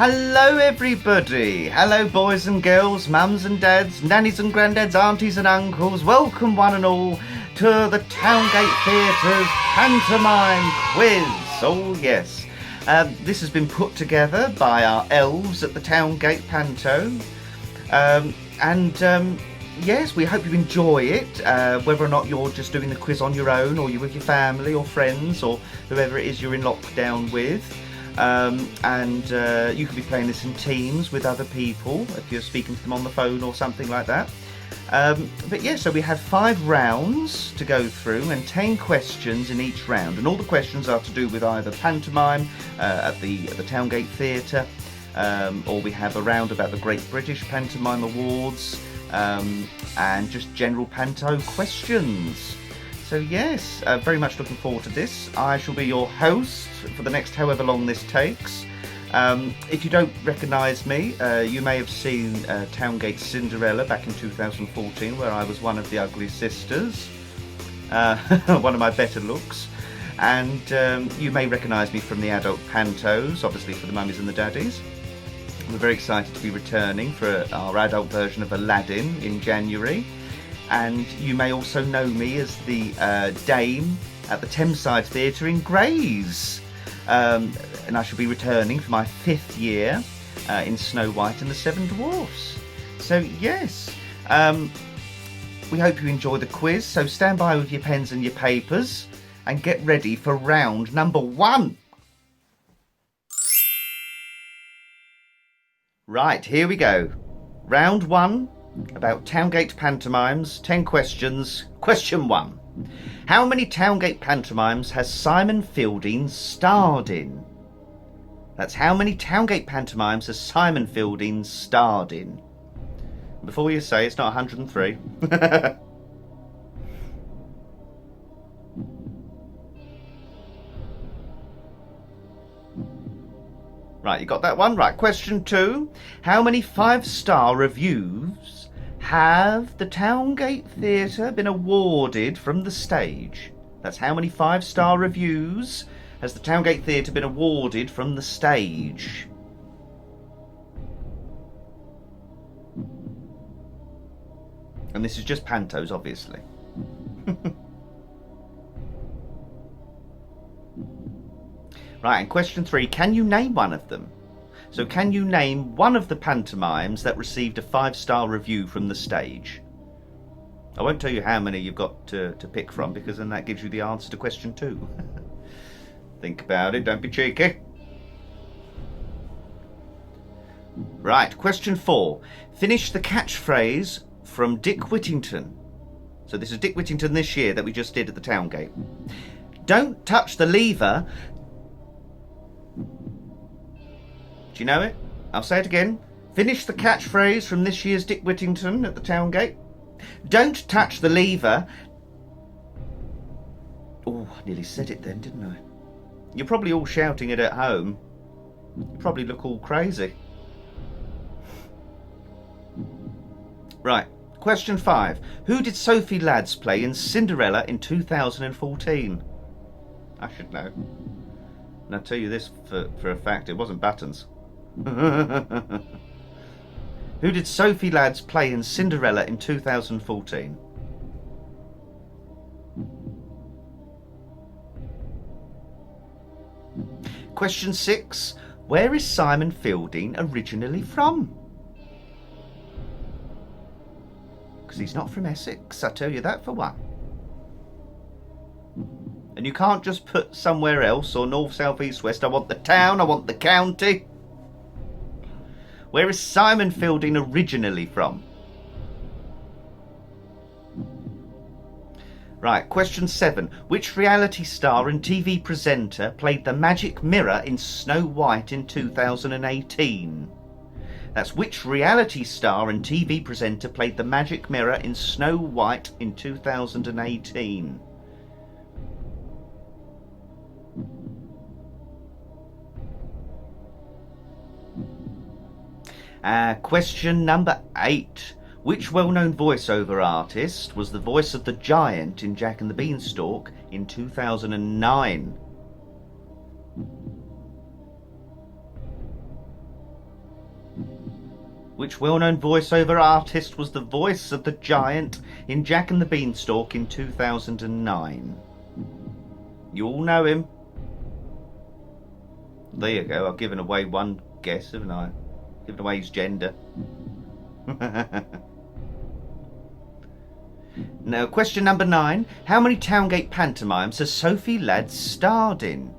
Hello everybody, hello boys and girls, mums and dads, nannies and granddads, aunties and uncles. Welcome one and all to the Towngate Theatre's Pantomime Quiz. Oh yes, this has been put together by our elves at the Towngate Panto. Yes, we hope you enjoy it, whether or not you're just doing the quiz on your own or you're with your family or friends or whoever it is you're in lockdown with. You could be playing this in teams with other people if you're speaking to them on the phone or something like that. But yeah, so we have 5 rounds to go through and 10 questions in each round, and all the questions are to do with either pantomime at the Towngate Theatre, or we have a round about the Great British Pantomime Awards, and just general panto questions. So yes, very much looking forward to this. I shall be your host for the next however long this takes. If you don't recognise me, you may have seen Towngate Cinderella back in 2014, where I was one of the ugly sisters, one of my better looks. And you may recognise me from the adult pantos, obviously for the mummies and the daddies. We're very excited to be returning for our adult version of Aladdin in January. And you may also know me as the Dame at the Thameside Theatre in Grays. And I shall be returning for my 5th year in Snow White and the 7 Dwarfs. So yes, we hope you enjoy the quiz. So stand by with your pens and your papers and get ready for round number 1. Right, here we go. Round 1. About Towngate pantomimes, 10 questions. Question 1. How many Towngate pantomimes has Simon Fielding starred in? That's how many Towngate pantomimes has Simon Fielding starred in? Before you say it's not 103. Right, you got that one? Right, question 2. How many 5-star reviews have the Towngate Theatre been awarded from the stage? That's how many 5-star reviews has the Towngate Theatre been awarded from the stage? And this is just pantos, obviously. Right, and question 3, can you name one of them? So can you name one of the pantomimes that received a 5-star review from the stage? I won't tell you how many you've got to pick from, because then that gives you the answer to question 2. Think about it, don't be cheeky. Right, question 4. Finish the catchphrase from Dick Whittington. So this is Dick Whittington this year that we just did at the Towngate. Don't touch the lever. Do you know it? I'll say it again. Finish the catchphrase from this year's Dick Whittington at the Towngate. Don't touch the lever. Oh, I nearly said it then, didn't I? You're probably all shouting it at home. You probably look all crazy. Right, question 5. Who did Sophie Lads play in Cinderella in 2014? I should know. And I'll tell you this for a fact, it wasn't Buttons. Who did Sophie Lads play in Cinderella in 2014? Question 6. Where is Simon Fielding originally from? Because he's not from Essex, I tell you that for one. And you can't just put somewhere else, or north, south, east, west. I want the town, I want the county. Where is Simon Fielding originally from? Right, question 7. Which reality star and TV presenter played the magic mirror in Snow White in 2018? That's which reality star and TV presenter played the magic mirror in Snow White in 2018? Question number 8. Which well-known voiceover artist was the voice of the giant in Jack and the Beanstalk in 2009? Which well-known voiceover artist was the voice of the giant in Jack and the Beanstalk in 2009? You all know him. There you go. I've given away one guess, haven't I? Given away his gender. Now, question number 9. How many Towngate pantomimes has Sophie Ladd starred in?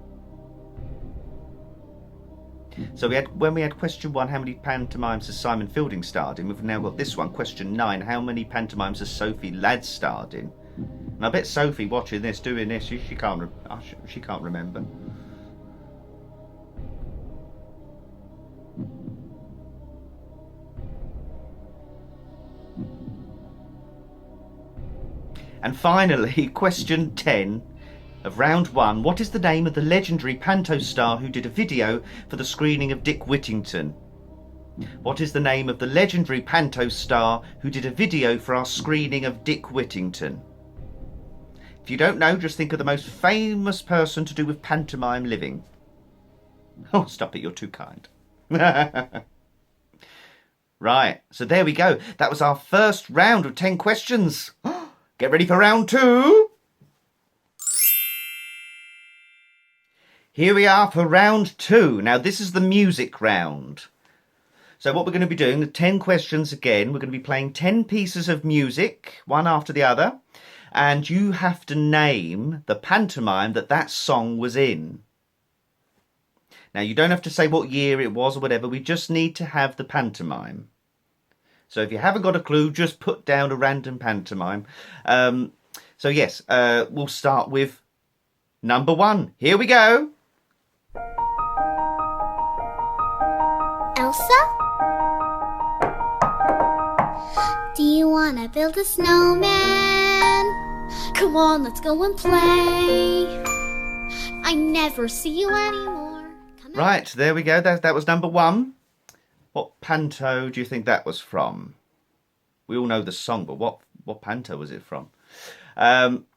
So when we had question 1, how many pantomimes has Simon Fielding starred in? We've now got this one, question 9. How many pantomimes has Sophie Ladd starred in? And I bet Sophie watching this, doing this, she can't remember. And finally, question 10 of round 1. What is the name of the legendary Panto star who did a video for the screening of Dick Whittington? What is the name of the legendary Panto star who did a video for our screening of Dick Whittington? If you don't know, just think of the most famous person to do with pantomime living. Oh, stop it, you're too kind. Right, so there we go. That was our first round of 10 questions. Get ready for round 2. Here we are for round 2. Now, this is the music round. So what we're going to be doing, the 10 questions again, we're going to be playing 10 pieces of music, one after the other, and you have to name the pantomime that song was in. Now, you don't have to say what year it was or whatever, we just need to have the pantomime. So if you haven't got a clue, just put down a random pantomime. So yes, we'll start with number 1. Here we go. Elsa? Do you want to build a snowman? Come on, let's go and play. I never see you anymore. Right, there we go. That was number 1. What panto do you think that was from? We all know the song, but what panto was it from?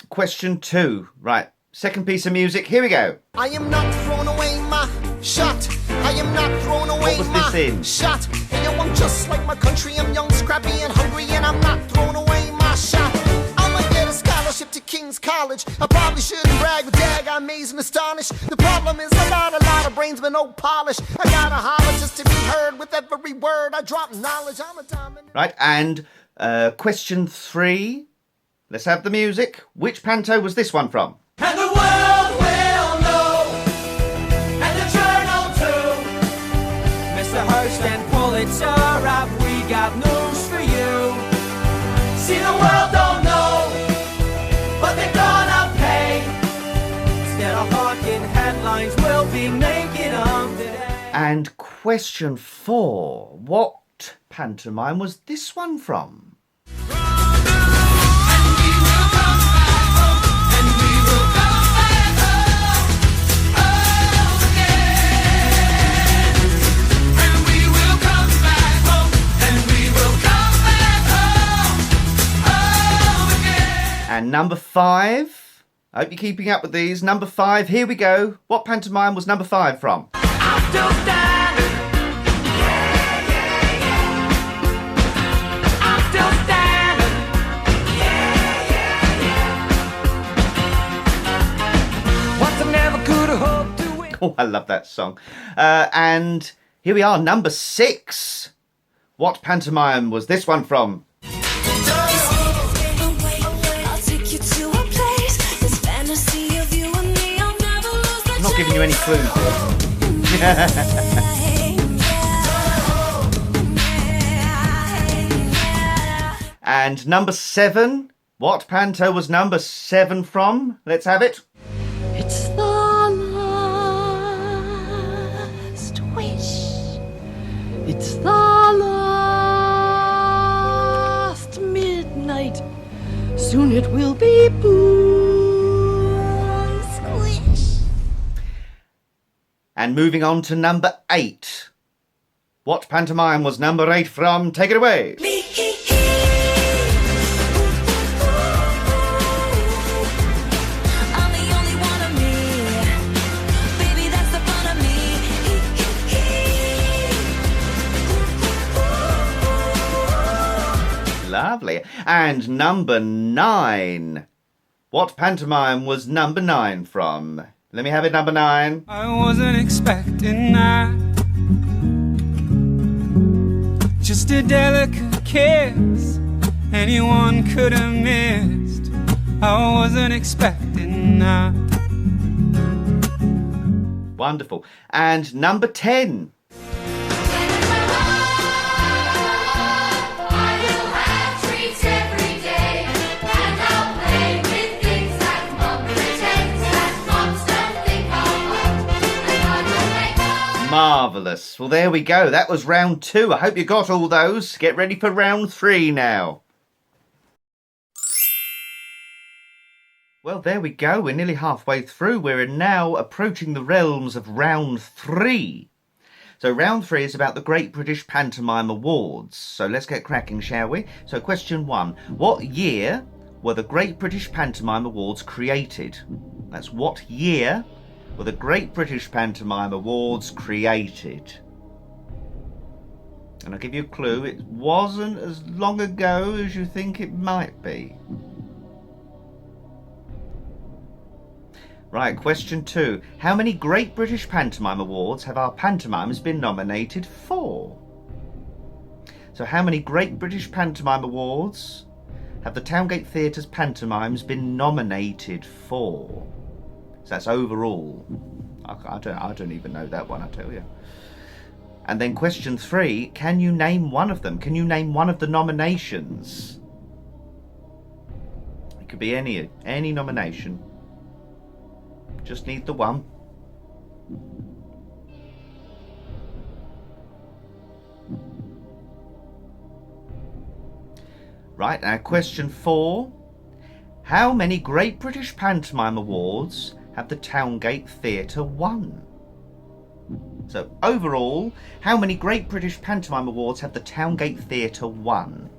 Question 2. Right, second piece of music. Here we go. I am not throwing away my shot. I am not throwing away what was my this in? shot. Hey, yo, I'm just like my country. I'm young, scrappy, and hungry, and I'm not throwing away my shot. I'ma get a scholarship to King's College. I probably shouldn't brag, but dag, I'm amazed and astonished. The problem is I got a lot of brains, but no polish. I gotta holler just to be heard with every word. I drop knowledge. I'm a dominant. Right, and question 3. Let's have the music. Which panto was this one from? And the world will know, and the journal too. Mr. Hearst and Pulitzer, have we got news for you? See, the world don't know, but they're gonna pay. Instead of hawking headlines, we'll be making them today. And question 4. What pantomime was this one from? And number 5. I hope you're keeping up with these. Number 5, here we go. What pantomime was number 5 from? I'm still standing. Yeah, yeah, yeah. I'm still standing. Yeah, yeah, yeah. What I never could have hoped to win. Oh, I love that song. And here we are, number 6. What pantomime was this one from? I'm not giving you any clues here. And number 7. What panto was number 7 from? Let's have it. It's the last wish. It's the last midnight. Soon it will be boom, squish. And moving on to number 8. What pantomime was number 8 from? Take it away. I'm the only one of me. Baby, that's the fun of me. And number 9. What pantomime was number 9 from? Let me have it, number 9. I wasn't expecting that. Just a delicate kiss anyone could have missed. I wasn't expecting that. Wonderful. And number 10. Marvellous. Well, there we go. That was round 2. I hope you got all those. Get ready for round 3 now. Well, there we go. We're nearly halfway through. We're now approaching the realms of round 3. So round 3 is about the Great British Pantomime Awards. So let's get cracking, shall we? So question 1. What year were the Great British Pantomime Awards created? That's what year were the Great British Pantomime Awards created? And I'll give you a clue. It wasn't as long ago as you think it might be. Right, question 2. How many Great British Pantomime Awards have our pantomimes been nominated for? So how many Great British Pantomime Awards have the Towngate Theatre's pantomimes been nominated for? So that's overall. I don't even know that one, I tell you. And then question 3, can you name one of them? Can you name one of the nominations? It could be any nomination. Just need the one. Right, now question 4. How many Great British Pantomime Awards have the Towngate Theatre won? So overall, how many Great British Pantomime Awards have the Towngate Theatre won?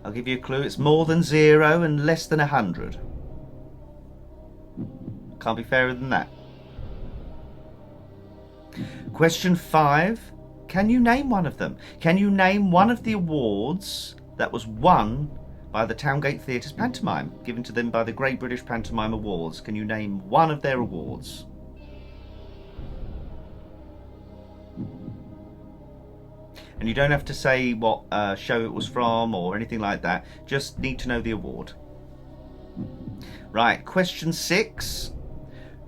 I'll give you a clue. It's more than 0 and less than 100. Can't be fairer than that. Question 5. Can you name one of them? Can you name one of the awards that was won by the Towngate Theatre's pantomime, given to them by the Great British Pantomime Awards? Can you name one of their awards? And you don't have to say what show it was from or anything like that. Just need to know the award. Right, question 6.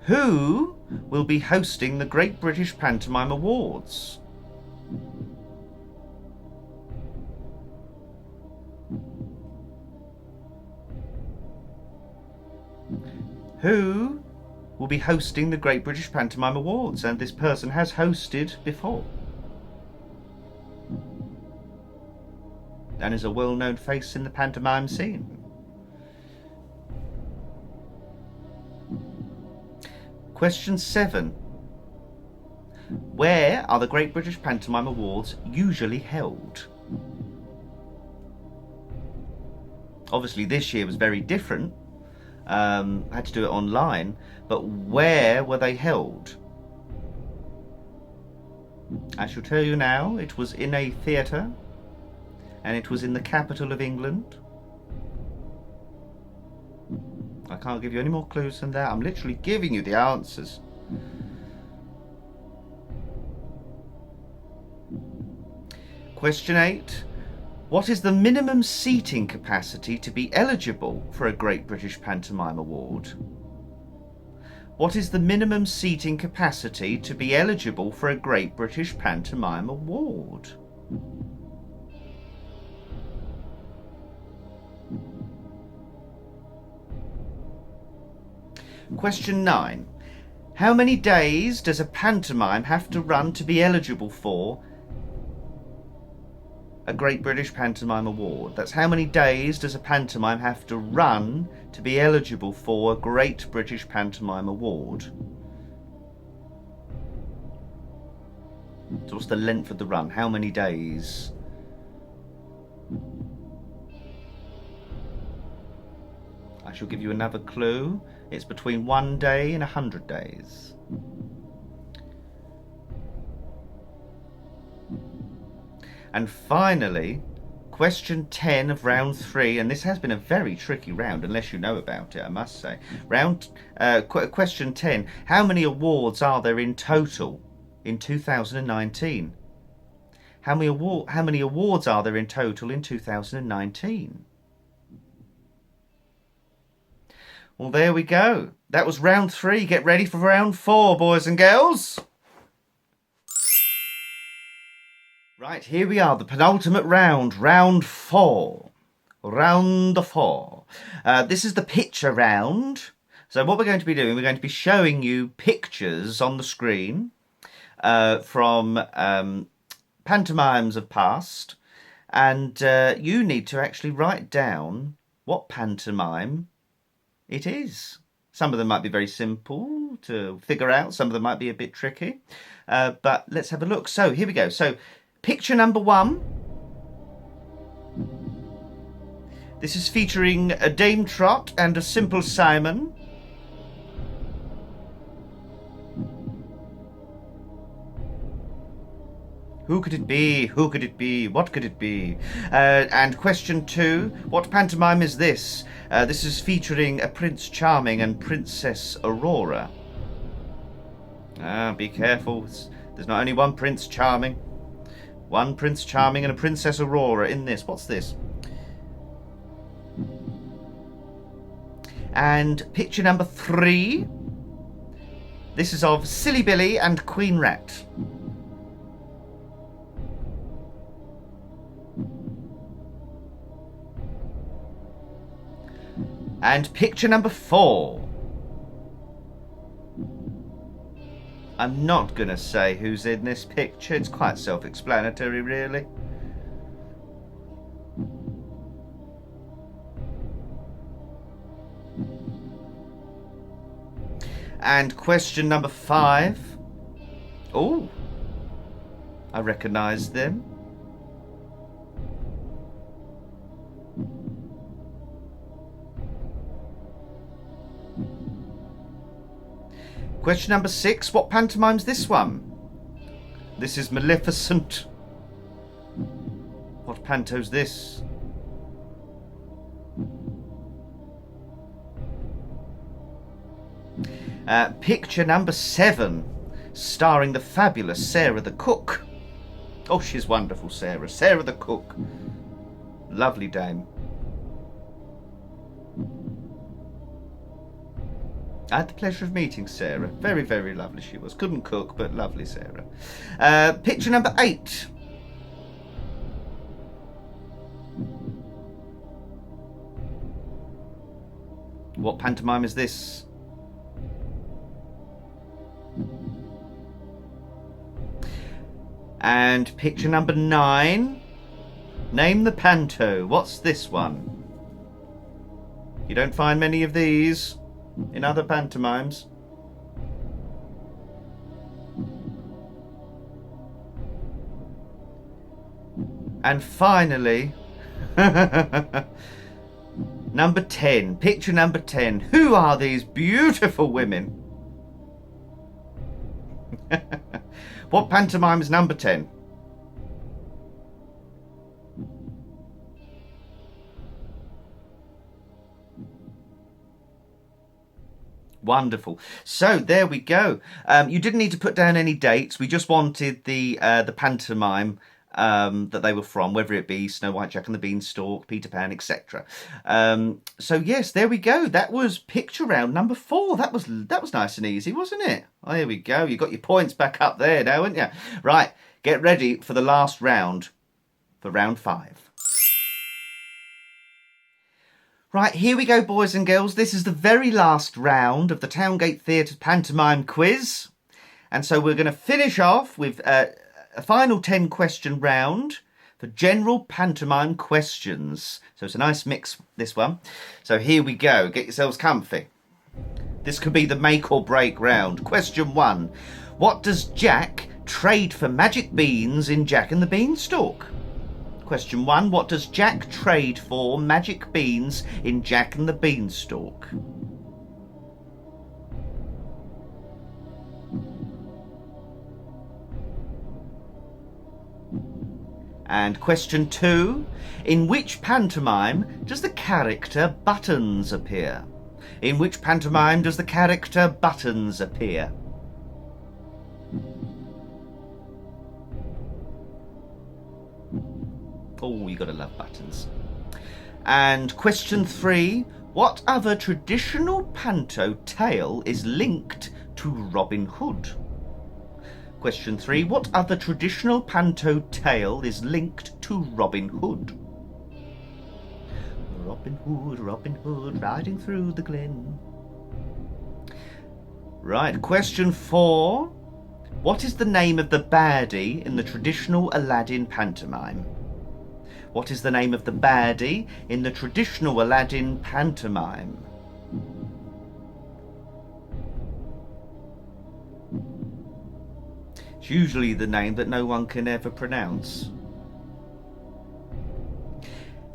Who will be hosting the Great British Pantomime Awards? Who will be hosting the Great British Pantomime Awards? And this person has hosted before, and is a well-known face in the pantomime scene. Question 7. Where are the Great British Pantomime Awards usually held? Obviously this year was very different. Had to do it online, but where were they held? I shall tell you now. It was in a theatre, and it was in the capital of England. I can't give you any more clues than that. I'm literally giving you the answers. Question 8. What is the minimum seating capacity to be eligible for a Great British Pantomime Award? What is the minimum seating capacity to be eligible for a Great British Pantomime Award? Question 9. How many days does a pantomime have to run to be eligible for a Great British Pantomime Award? That's how many days does a pantomime have to run to be eligible for a Great British Pantomime Award? So what's the length of the run? How many days? I shall give you another clue. It's between 1 day and 100 days. And finally, question 10 of round 3, and this has been a very tricky round, unless you know about it, I must say. Question 10, how many awards are there in total in 2019? How many awards are there in total in 2019? Well, there we go. That was round 3. Get ready for round 4, boys and girls. Right, here we are, the penultimate round, round 4. Round 4. This is the picture round. So what we're going to be doing, we're going to be showing you pictures on the screen from pantomimes of past. And you need to actually write down what pantomime it is. Some of them might be very simple to figure out. Some of them might be a bit tricky. But let's have a look. So here we go. So picture number 1. This is featuring a Dame Trot and a Simple Simon. Who could it be? Who could it be? What could it be? And question 2, what pantomime is this? This is featuring a Prince Charming and Princess Aurora. Be careful. There's not only one Prince Charming. One Prince Charming and a Princess Aurora in this. What's this? And picture number 3. This is of Silly Billy and Queen Rat. And picture number 4. I'm not going to say who's in this picture. It's quite self-explanatory, really. And question number 5. Oh, I recognise them. Question number 6, what pantomime's this one? This is Maleficent. What panto's this? Picture number 7, starring the fabulous Sarah the Cook. Oh, she's wonderful, Sarah. Sarah the Cook. Lovely dame. I had the pleasure of meeting Sarah. Very, very lovely she was. Couldn't cook, but lovely Sarah. Picture number 8. What pantomime is this? And picture number 9. Name the panto. What's this one? You don't find many of these in other pantomimes. And finally, number 10. Picture number 10. Who are these beautiful women? What pantomime is number 10? Wonderful. So there we go. You didn't need to put down any dates. We just wanted the pantomime that they were from, whether it be Snow White, Jack and the Beanstalk, Peter Pan, etc. So yes, there we go. That was picture round number 4. That was nice and easy, wasn't it? Oh, there we go. You got your points back up there now, haven't you? Right, get ready for the last round, for round 5. Right, here we go, boys and girls. This is the very last round of the Towngate Theatre Pantomime Quiz. And so we're going to finish off with a final 10-question round for general pantomime questions. So it's a nice mix, this one. So here we go. Get yourselves comfy. This could be the make or break round. Question 1. What does Jack trade for magic beans in Jack and the Beanstalk? Question 1. What does Jack trade for magic beans in Jack and the Beanstalk? And question 2. In which pantomime does the character Buttons appear? In which pantomime does the character Buttons appear? Oh, you gotta love Buttons. And question 3. What other traditional Panto tale is linked to Robin Hood? Question 3. What other traditional Panto tale is linked to Robin Hood? Robin Hood, riding through the glen. Right, question 4. What is the name of the baddie in the traditional Aladdin pantomime? What is the name of the baddie in the traditional Aladdin pantomime? It's usually the name that no one can ever pronounce.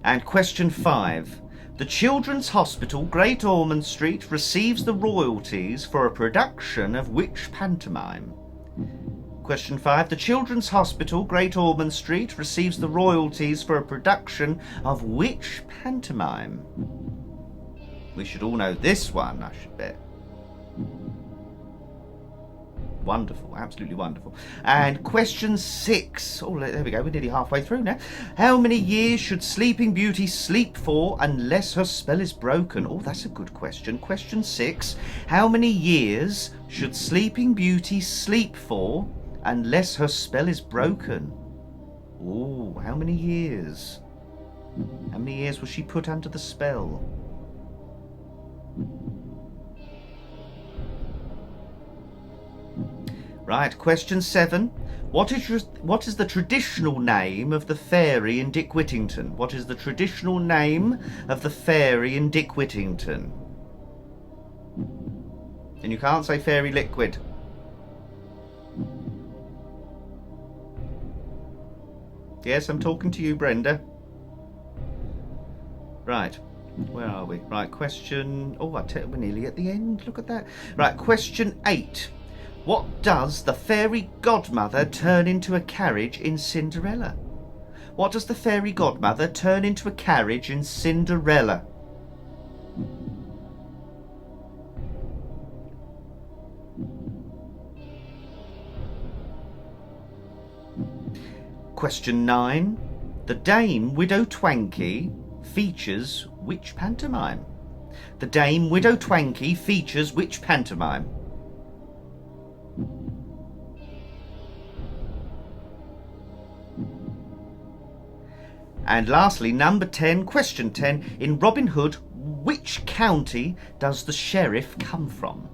And question 5. The Children's Hospital, Great Ormond Street, receives the royalties for a production of which pantomime? Question 5. The Children's Hospital, Great Ormond Street, receives the royalties for a production of which pantomime? We should all know this one, I should bet. Wonderful, absolutely wonderful. And question 6. Oh, there we go, we're nearly halfway through now. How many years should Sleeping Beauty sleep for unless her spell is broken? Oh, that's a good question. Question 6. How many years should Sleeping Beauty sleep for unless her spell is broken? Oh, how many years? How many years was she put under the spell? Right, question 7. What is the traditional name of the fairy in Dick Whittington? What is the traditional name of the fairy in Dick Whittington? And you can't say fairy liquid. Yes, I'm talking to you, Brenda. Right, where are we? Right, question... Oh, we're nearly at the end. Look at that. Right, question 8. What does the fairy godmother turn into a carriage in Cinderella? What does the fairy godmother turn into a carriage in Cinderella? Question 9. The Dame Widow Twankey features which pantomime? The Dame Widow Twankey features which pantomime? And lastly, number 10, question 10. In Robin Hood, which county does the sheriff come from?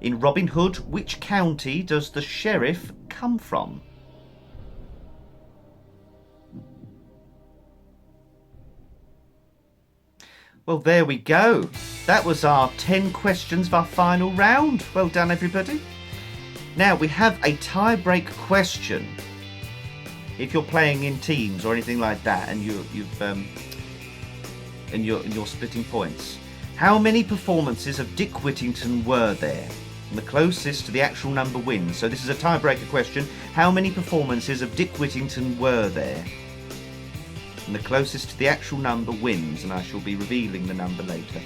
In Robin Hood, which county does the sheriff come from? Well, there we go. That was our 10 questions of our final round. Well done, everybody. Now, we have a tie-break question. If you're playing in teams or anything like that, and you're splitting points, how many performances of Dick Whittington were there? And the closest to the actual number wins. So this is a tiebreaker question. How many performances of Dick Whittington were there? And the closest to the actual number wins, and I shall be revealing the number later.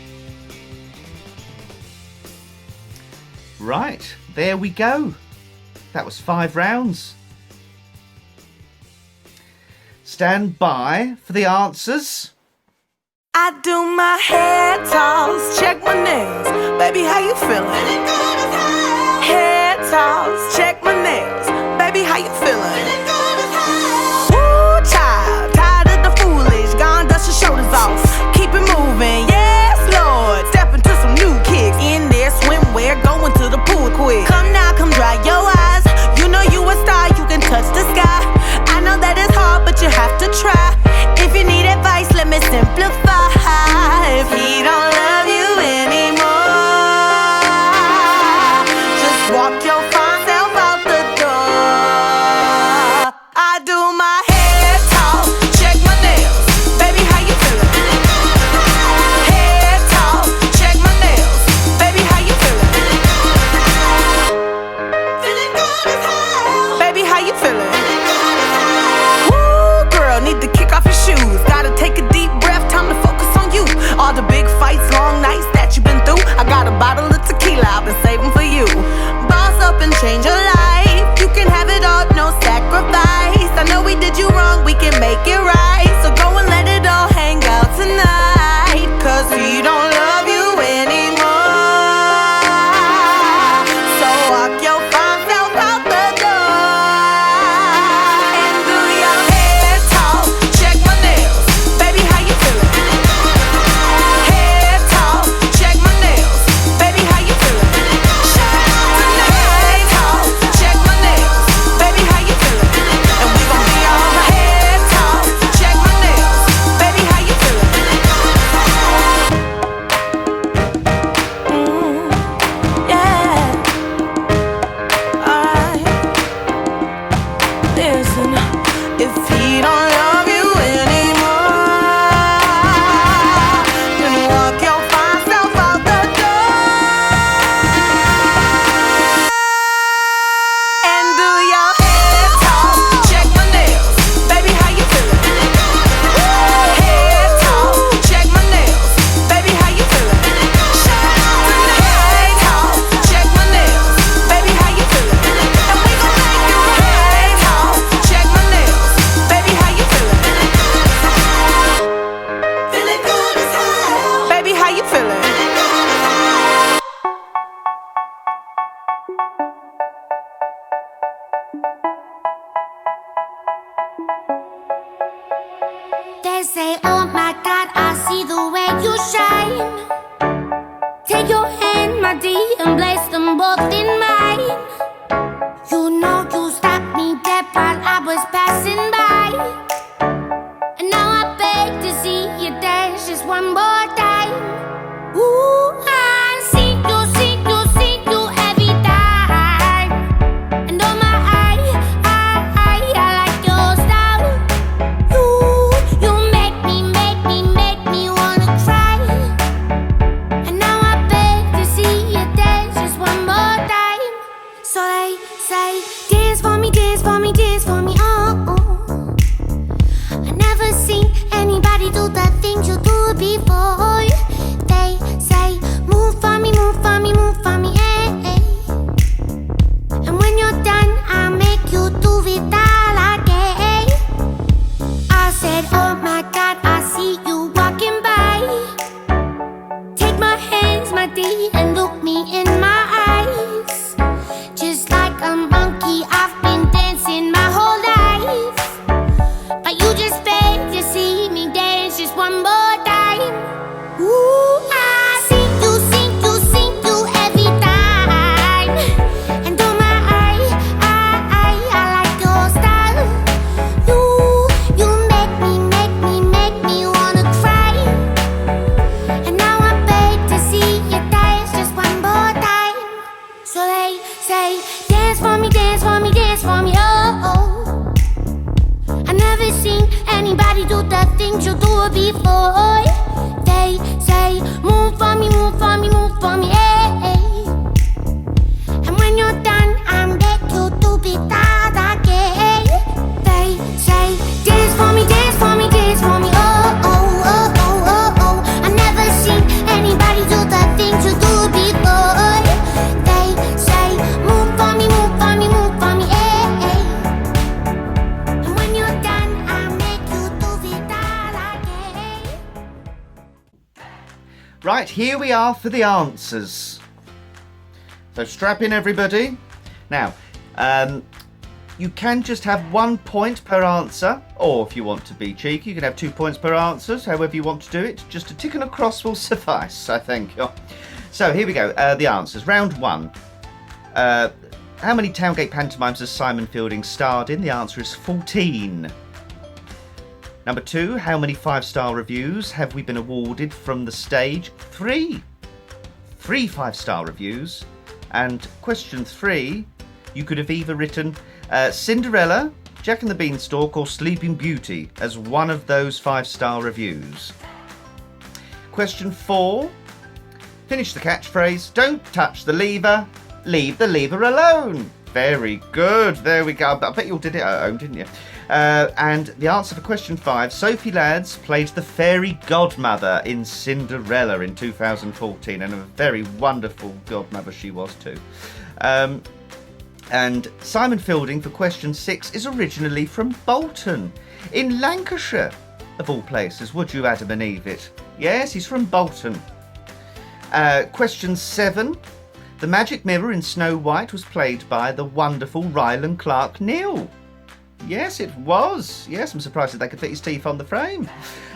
Right, there we go. That was 5 rounds. Stand by for the answers. I do my hair toss, check my nails. Baby, how you feeling? Hair toss, check my nails. Baby, how you feeling? Woo, child, tired of the foolish. Gone, dust your shoulders off. Keep it moving, yes, Lord. Step into some new kicks. In there, swimwear, going to the pool quick. Come now, come dry your eyes. You know you a star, you can touch the sky. I know that it's hard, but you have to try. If you need advice, let me simplify. If he don't love you anymore, just walk your fine self to make it right. So go and let it all hang out tonight. Cause he don't love you anymore. So walk your fine self out the door. And do your head talk, check my nails. Baby, how you feeling? Head talk, check my nails. Baby, how you feeling? Tonight talk, check my nails. Baby, how you feeling? And we gon' be on the head talk, check my nails. Baby, how you feeling? Yeah. Alright. Listen, if he don't love you anymore, then walk your fine self out the door. And do your head talk, check my nails. Baby, how you feeling? Head talk, check my nails. Baby, how you feeling? Tonight talk, check my nails. Baby, how you feeling? And we gon' make it right. Head talk, check my nails. Baby, how you feeling? Feeling good as hell. Baby, how you feeling? They say, oh my God, I see the way you shine. Take your hand, my dear, and place them both in mine. You know you stopped me dead while I was passing by. And now I beg to see you dance just one more time. Ooh, I see you every time. And oh my, I like your style. You make me wanna cry. And now I beg to see you dance just one more time. So they say, dance for me, dance for me, dance for me, oh. I never seen anybody do the things you do before. They say, move for me, move for me, move for me, eh. And when you're done, I'll make you do it all again. I said, oh my God, I see you walking by. Take my hands, my dear, and look me in my eyes. Just like a monkey, I've been dancing my whole life. But you just beg to see me dance just one more time. Ooh, I see you every time. And oh my, I like your style. You make me wanna cry. And now I beg to see you dance just one more time. So they say, dance for me, dance for me, dance for me, oh. I never seen anybody do the things you do before. They say, move for me, move for me, move for me, eh. And when you're done, I'll make you do it all again. They say, dance for me, dance for me, dance for me, oh, oh, oh, oh, oh, oh. I never seen anybody do the things you do before. They say, move for me, move for me, move for me, eh. And when you're done, I'll make you do it all again. Right, here we are for the answers. So strap in, everybody. Now, you can just have 1 point per answer, or if you want to be cheeky, you can have 2 points per answer, however you want to do it. Just a tick and a cross will suffice, I think. So here we go, the answers. Round 1. How many Towngate pantomimes has Simon Fielding starred in? The answer is 14. Number 2, how many 5-star reviews have we been awarded from the stage? 3. 3 5-star reviews. And question 3, you could have either written Cinderella, Jack and the Beanstalk or Sleeping Beauty as one of those 5-star reviews. Question 4, finish the catchphrase, don't touch the lever, leave the lever alone. Very good, there we go. I bet you all did it at home, didn't you? And the answer for question 5, Sophie Lads played the fairy godmother in Cinderella in 2014, and a very wonderful godmother she was too. And Simon Fielding for question 6 is originally from Bolton. In Lancashire, of all places, would you Adam and Eve it? Yes, he's from Bolton. Question 7. The magic mirror in Snow White was played by the wonderful Ryland Clark Neal. Yes, it was. Yes, I'm surprised that they could fit his teeth on the frame.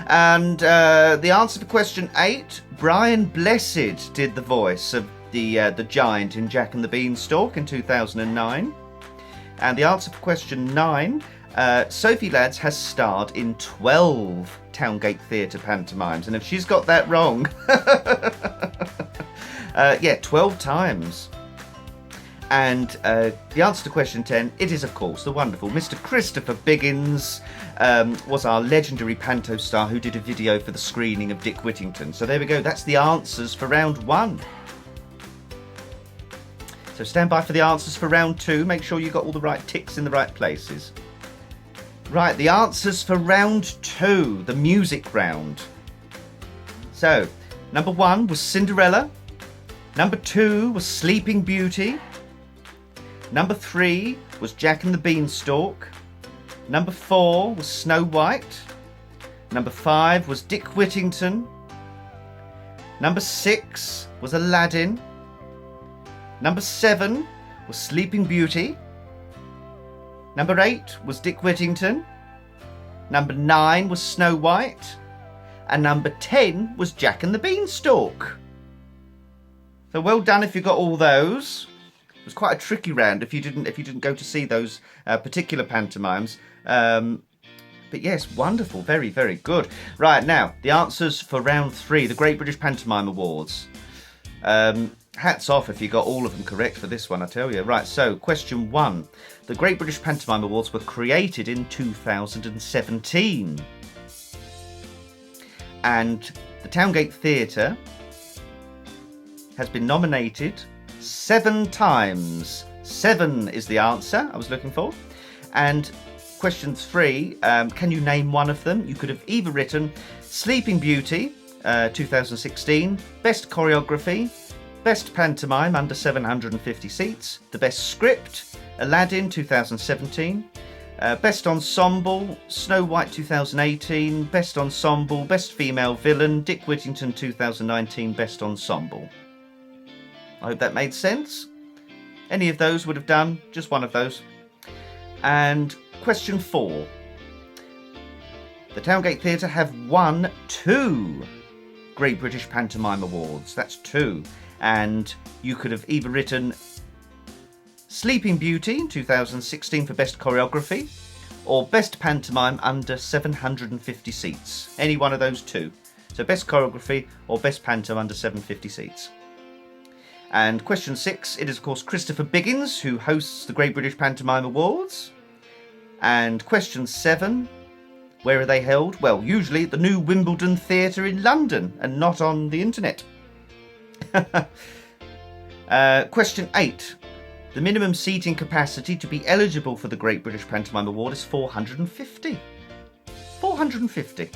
And the answer for question 8, Brian Blessed did the voice of the giant in Jack and the Beanstalk in 2009. And the answer for question 9, Sophie Lads has starred in 12 Towngate Theatre pantomimes. And if she's got that wrong, 12 times. And the answer to question 10, it is, of course, the wonderful Mr. Christopher Biggins, was our legendary Panto star who did a video for the screening of Dick Whittington. So there we go. That's the answers for round 1. So stand by for the answers for round 2. Make sure you got all the right ticks in the right places. Right, the answers for round 2, the music round. So, number 1 was Cinderella. Number 2 was Sleeping Beauty. Number 3 was Jack and the Beanstalk. Number 4 was Snow White. Number 5 was Dick Whittington. Number 6 was Aladdin. Number 7 was Sleeping Beauty. Number 8 was Dick Whittington. Number 9 was Snow White. And number 10 was Jack and the Beanstalk. So well done if you got all those. It was quite a tricky round if you didn't go to see those particular pantomimes. But yes, wonderful, very, very good. Right, now the answers for round 3, the Great British Pantomime Awards. Hats off if you got all of them correct for this one, I tell you. Right, so question 1. The Great British Pantomime Awards were created in 2017. And the Towngate Theatre has been nominated 7 times. 7 is the answer I was looking for. And question 3, can you name one of them? You could have either written Sleeping Beauty, 2016, Best Choreography, Best Pantomime under 750 seats, the Best Script, Aladdin 2017, Best Ensemble, Snow White 2018, Best Ensemble, Best Female Villain, Dick Whittington 2019, Best Ensemble. I hope that made sense. Any of those would have done, just one of those. And question 4. The Towngate Theatre have won 2 Great British Pantomime Awards. That's 2. And you could have either written Sleeping Beauty in 2016 for Best Choreography or Best Pantomime under 750 seats. Any one of those 2. So Best Choreography or Best Panto under 750 seats. And question 6, it is of course Christopher Biggins who hosts the Great British Pantomime Awards. And question 7, where are they held? Well, usually at the New Wimbledon Theatre in London and not on the internet. Question 8. The minimum seating capacity to be eligible for the Great British Pantomime Award is 450. 450.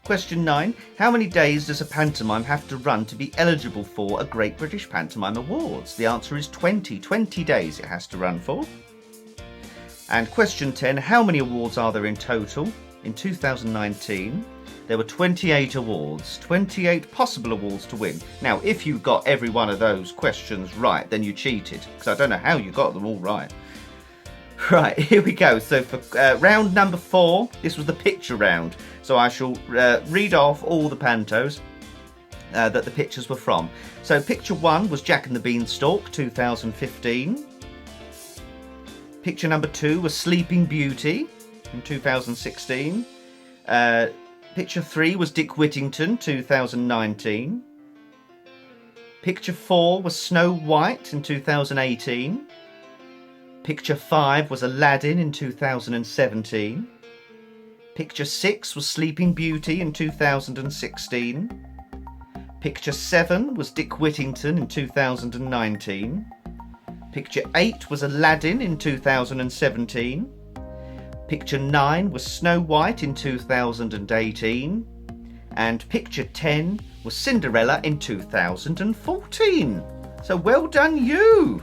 Question 9. How many days does a pantomime have to run to be eligible for a Great British Pantomime Awards? The answer is 20. 20 days it has to run for. And question 10. How many awards are there in total? In 2019, there were 28 awards, 28 possible awards to win. Now, if you got every one of those questions right, then you cheated, because I don't know how you got them all right. Right, here we go. So for round number 4, this was the picture round. So I shall read off all the pantos that the pictures were from. So picture 1 was Jack and the Beanstalk, 2015. Picture number 2 was Sleeping Beauty in 2016. Picture 3 was Dick Whittington, 2019. Picture 4 was Snow White in 2018. Picture 5 was Aladdin in 2017. Picture 6 was Sleeping Beauty in 2016. Picture 7 was Dick Whittington in 2019. Picture 8 was Aladdin in 2017. Picture 9 was Snow White in 2018. And picture 10 was Cinderella in 2014. So well done you!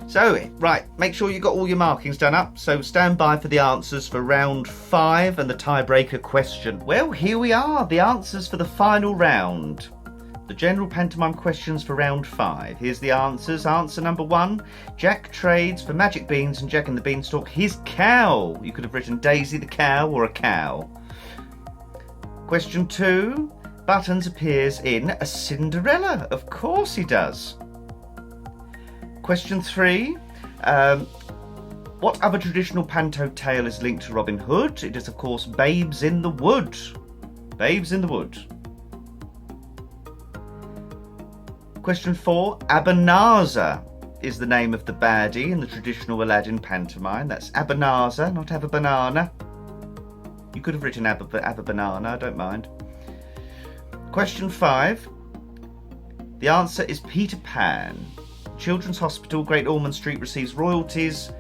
So, right, make sure you got all your markings done up. So stand by for the answers for round 5 and the tiebreaker question. Well, here we are, the answers for the final round. The general pantomime questions for round 5. Here's the answers. Answer number 1. Jack trades for magic beans and Jack and the Beanstalk his cow. You could have written Daisy the cow or a cow. Question 2. Buttons appears in a Cinderella. Of course he does. Question 3. What other traditional Panto tale is linked to Robin Hood? It is, of course, Babes in the Wood. Babes in the Wood. Question 4. Abanazar is the name of the baddie in the traditional Aladdin pantomime. That's Abanazar, not have a banana. You could have written have a banana, I don't mind. Question 5. The answer is Peter Pan. Children's Hospital, Great Ormond Street receives royalties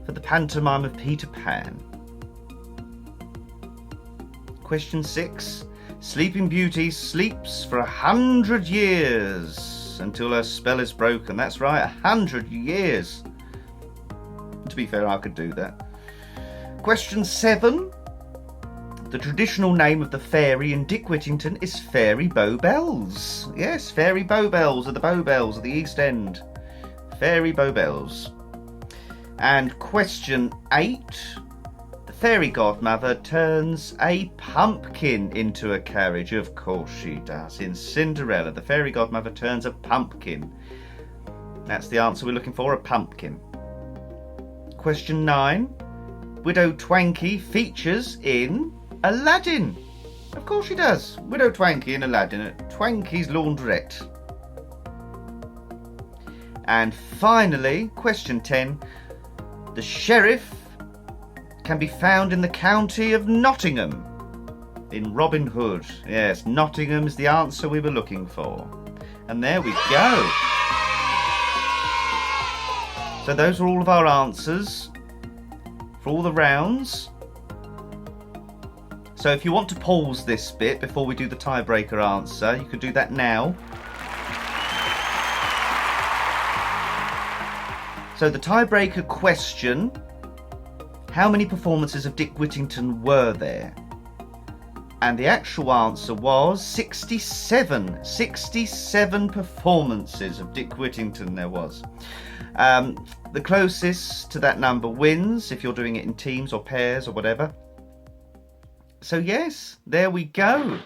for the pantomime of Peter Pan. Question 6. Sleeping Beauty sleeps for 100 years until her spell is broken. That's right, 100 years. To be fair, I could do that. Question 7. The traditional name of the fairy in Dick Whittington is Fairy Bowbells. Yes, Fairy Bowbells are the Bowbells of the East End. Fairy Bowbells. And question 8. The fairy godmother turns a pumpkin into a carriage. Of course she does. In Cinderella, the fairy godmother turns a pumpkin. That's the answer we're looking for, a pumpkin. Question 9. Widow Twanky features in Aladdin. Of course she does. Widow Twanky in Aladdin at Twanky's Laundrette. And finally, question 10. The sheriff can be found in the county of Nottingham in Robin Hood. Yes, Nottingham is the answer we were looking for. And there we go. So those are all of our answers for all the rounds. So if you want to pause this bit before we do the tiebreaker answer, you can do that now. So the tiebreaker question: how many performances of Dick Whittington were there? And the actual answer was 67. 67 performances of Dick Whittington there was. The closest to that number wins if you're doing it in teams or pairs or whatever. So yes, there we go.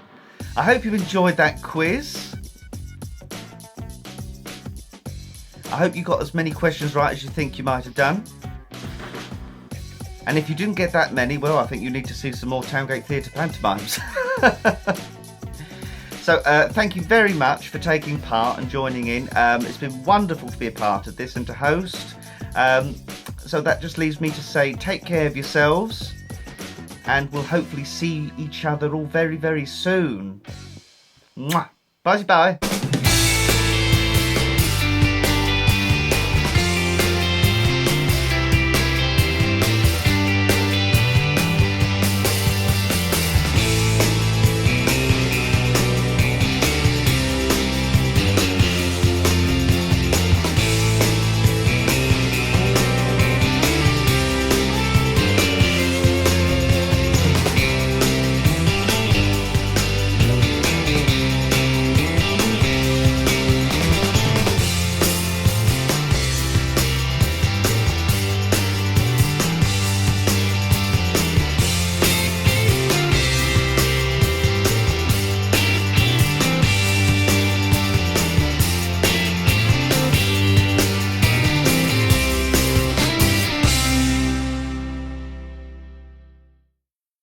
I hope you've enjoyed that quiz. I hope you got as many questions right as you think you might have done. And if you didn't get that many, well, I think you need to see some more Towngate Theatre pantomimes. So thank you very much for taking part and joining in. It's been wonderful to be a part of this and to host. So that just leaves me to say take care of yourselves, and we'll hopefully see each other all very, very soon. Mwah. Bye-bye.